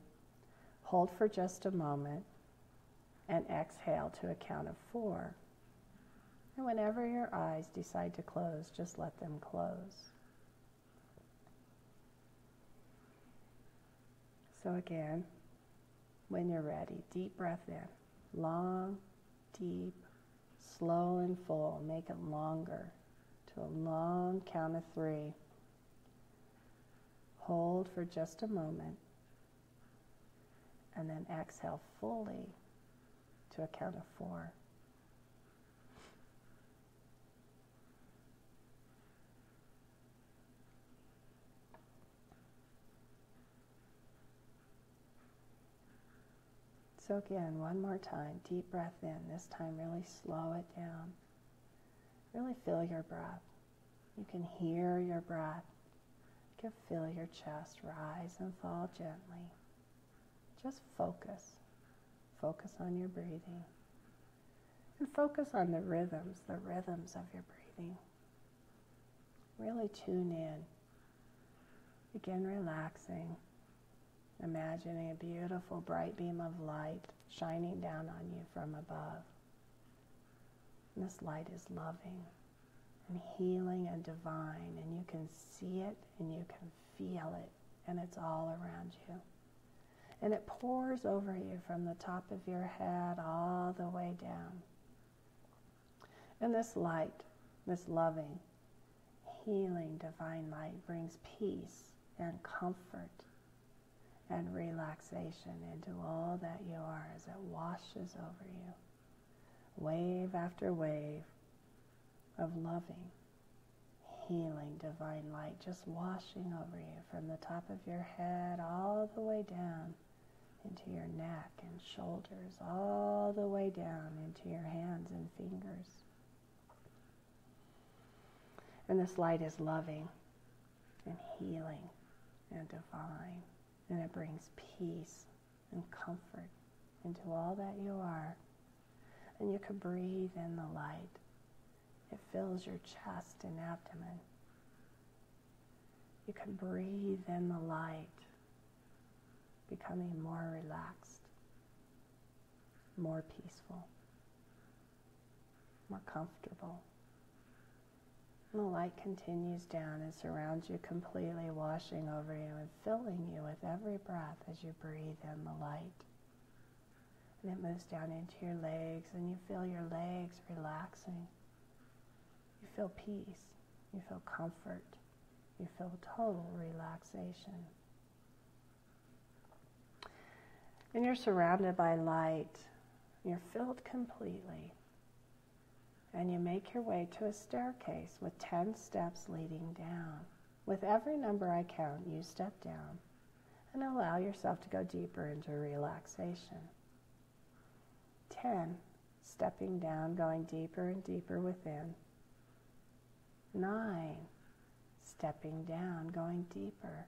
hold for just a moment, and exhale to a count of 4. And whenever your eyes decide to close, just let them close. So again, when you're ready, deep breath in. Long, deep, slow and full. Make it longer to a long count of 3. Hold for just a moment. And then exhale fully to a count of 4. So again, one more time, deep breath in. This time really slow it down. Really feel your breath. You can hear your breath. You can feel your chest rise and fall gently. Just focus. Focus on your breathing. And focus on the rhythms of your breathing. Really tune in. Begin relaxing. Imagining a beautiful bright beam of light shining down on you from above. And this light is loving and healing and divine, and you can see it and you can feel it, and it's all around you. And it pours over you from the top of your head all the way down. And this light, this loving, healing, divine light brings peace and comfort and relaxation into all that you are as it washes over you. Wave after wave of loving, healing, divine light just washing over you from the top of your head all the way down into your neck and shoulders, all the way down into your hands and fingers. And this light is loving and healing and divine. And it brings peace and comfort into all that you are. And you can breathe in the light. It fills your chest and abdomen. You can breathe in the light, becoming more relaxed, more peaceful, more comfortable. And the light continues down and surrounds you completely, washing over you and filling you with every breath as you breathe in the light. And it moves down into your legs, and you feel your legs relaxing. You feel peace. You feel comfort. You feel total relaxation. And you're surrounded by light. You're filled completely. And you make your way to a staircase with 10 steps leading down. With every number I count, you step down and allow yourself to go deeper into relaxation. 10, stepping down, going deeper and deeper within. 9, stepping down, going deeper.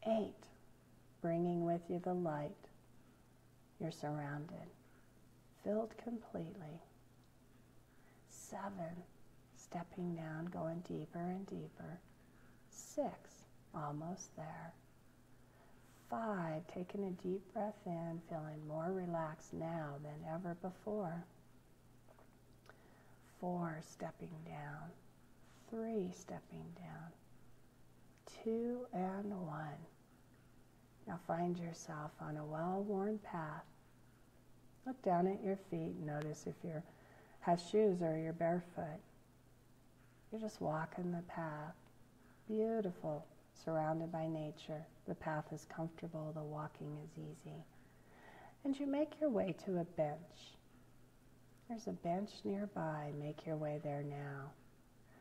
8, bringing with you the light. You're surrounded, filled completely. 7, stepping down, going deeper and deeper. 6, almost there. 5, taking a deep breath in, feeling more relaxed now than ever before. 4, stepping down. 3, stepping down. 2 and 1. Now find yourself on a well-worn path. Look down at your feet and notice if you have shoes or you're barefoot. You're just walking the path. Beautiful, surrounded by nature. The path is comfortable, the walking is easy. And you make your way to a bench. There's a bench nearby. Make your way there now.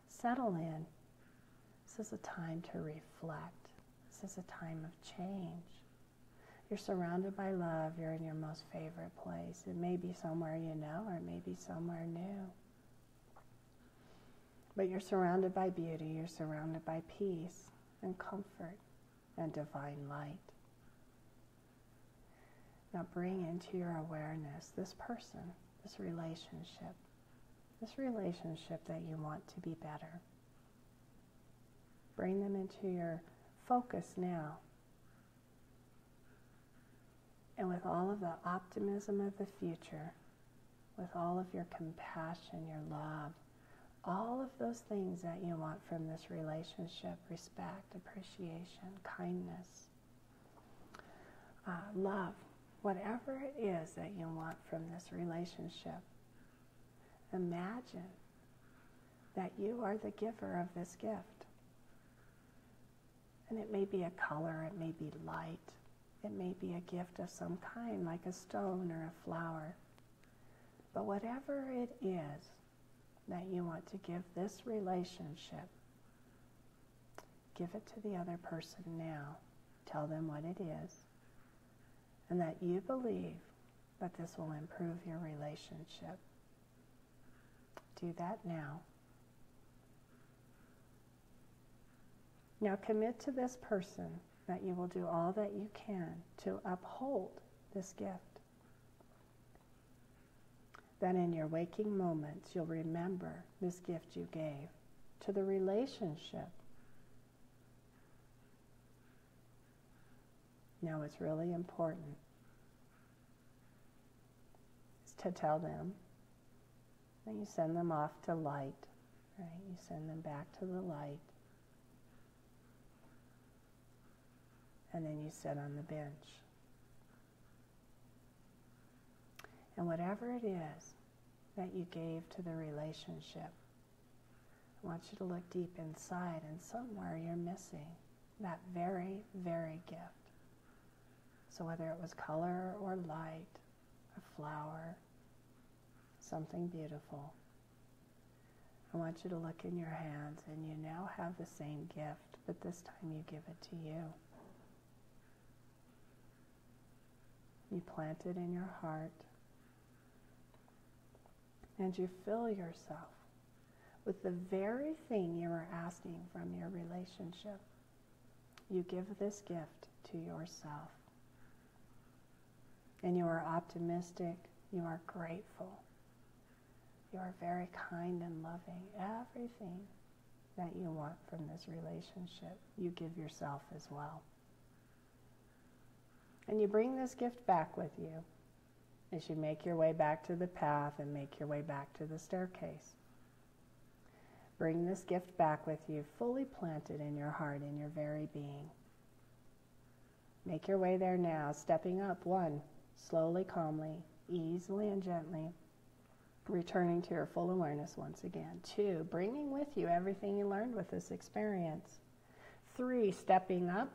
Settle in. This is a time to reflect. This is a time of change. You're surrounded by love. You're in your most favorite place. It may be somewhere you know, or it may be somewhere new. But you're surrounded by beauty. You're surrounded by peace and comfort and divine light. Now bring into your awareness this person, this relationship that you want to be better. Bring them into your focus now. And with all of the optimism of the future, with all of your compassion, your love, all of those things that you want from this relationship, respect, appreciation, kindness, love, whatever it is that you want from this relationship, imagine that you are the giver of this gift. And it may be a color, it may be light, it may be a gift of some kind, like a stone or a flower. But whatever it is that you want to give this relationship, give it to the other person now. Tell them what it is, and that you believe that this will improve your relationship. Do that now. Now commit to this person that you will do all that you can to uphold this gift. That in your waking moments you'll remember this gift you gave to the relationship. Now what's really important is to tell them that you send them off to light, right? You send them back to the light. And then you sit on the bench. And whatever it is that you gave to the relationship, I want you to look deep inside, and somewhere you're missing that very, very gift. So whether it was color or light, a flower, something beautiful, I want you to look in your hands, and you now have the same gift, but this time you give it to you. You plant it in your heart, and you fill yourself with the very thing you are asking from your relationship. You give this gift to yourself. And you are optimistic, you are grateful, you are very kind and loving. Everything that you want from this relationship, you give yourself as well. And you bring this gift back with you as you make your way back to the path and make your way back to the staircase. Bring this gift back with you, fully planted in your heart, in your very being. Make your way there now, stepping up 1, slowly, calmly, easily and gently, returning to your full awareness once again. 2, bringing with you everything you learned with this experience. 3, stepping up,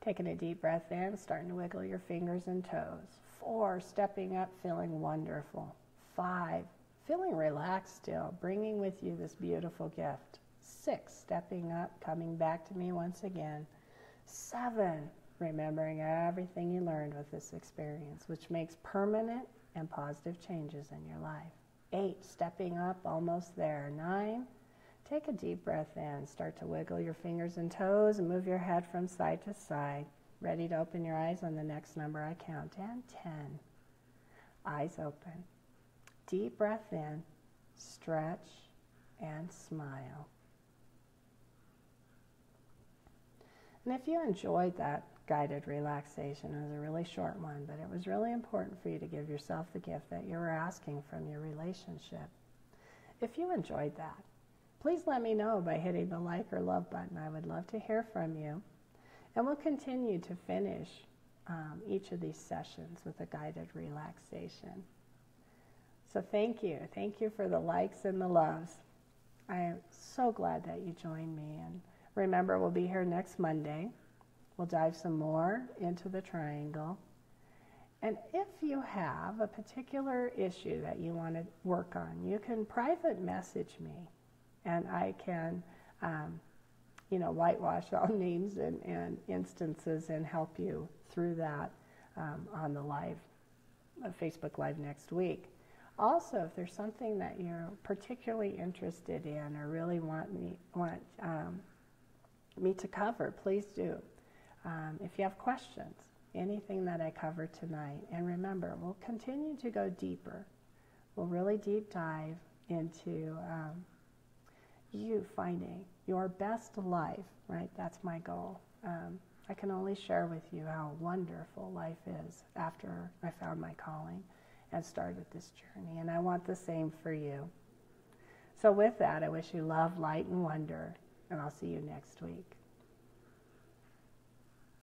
taking a deep breath in, starting to wiggle your fingers and toes. 4, stepping up, feeling wonderful. 5, feeling relaxed still, bringing with you this beautiful gift. 6, stepping up, coming back to me once again. 7, remembering everything you learned with this experience, which makes permanent and positive changes in your life. 8, stepping up, almost there. 9, take a deep breath in. Start to wiggle your fingers and toes and move your head from side to side. Ready to open your eyes on the next number I count. And 10. Eyes open. Deep breath in. Stretch and smile. And if you enjoyed that guided relaxation, it was a really short one, but it was really important for you to give yourself the gift that you were asking from your relationship. If you enjoyed that, please let me know by hitting the like or love button. I would love to hear from you. And we'll continue to finish each of these sessions with a guided relaxation. So thank you. Thank you for the likes and the loves. I am so glad that you joined me. And remember, we'll be here next Monday. We'll dive some more into the triangle. And if you have a particular issue that you want to work on, you can private message me. And I can, whitewash all names and instances and help you through that on the Facebook Live next week. Also, if there's something that you're particularly interested in or really want me to cover, please do. If you have questions, anything that I cover tonight, and remember, we'll continue to go deeper. We'll really deep dive into you finding your best life, right? That's my goal. I can only share with you how wonderful life is after I found my calling and started this journey, and I want the same for you. So with that, I wish you love, light, and wonder, and I'll see you next week.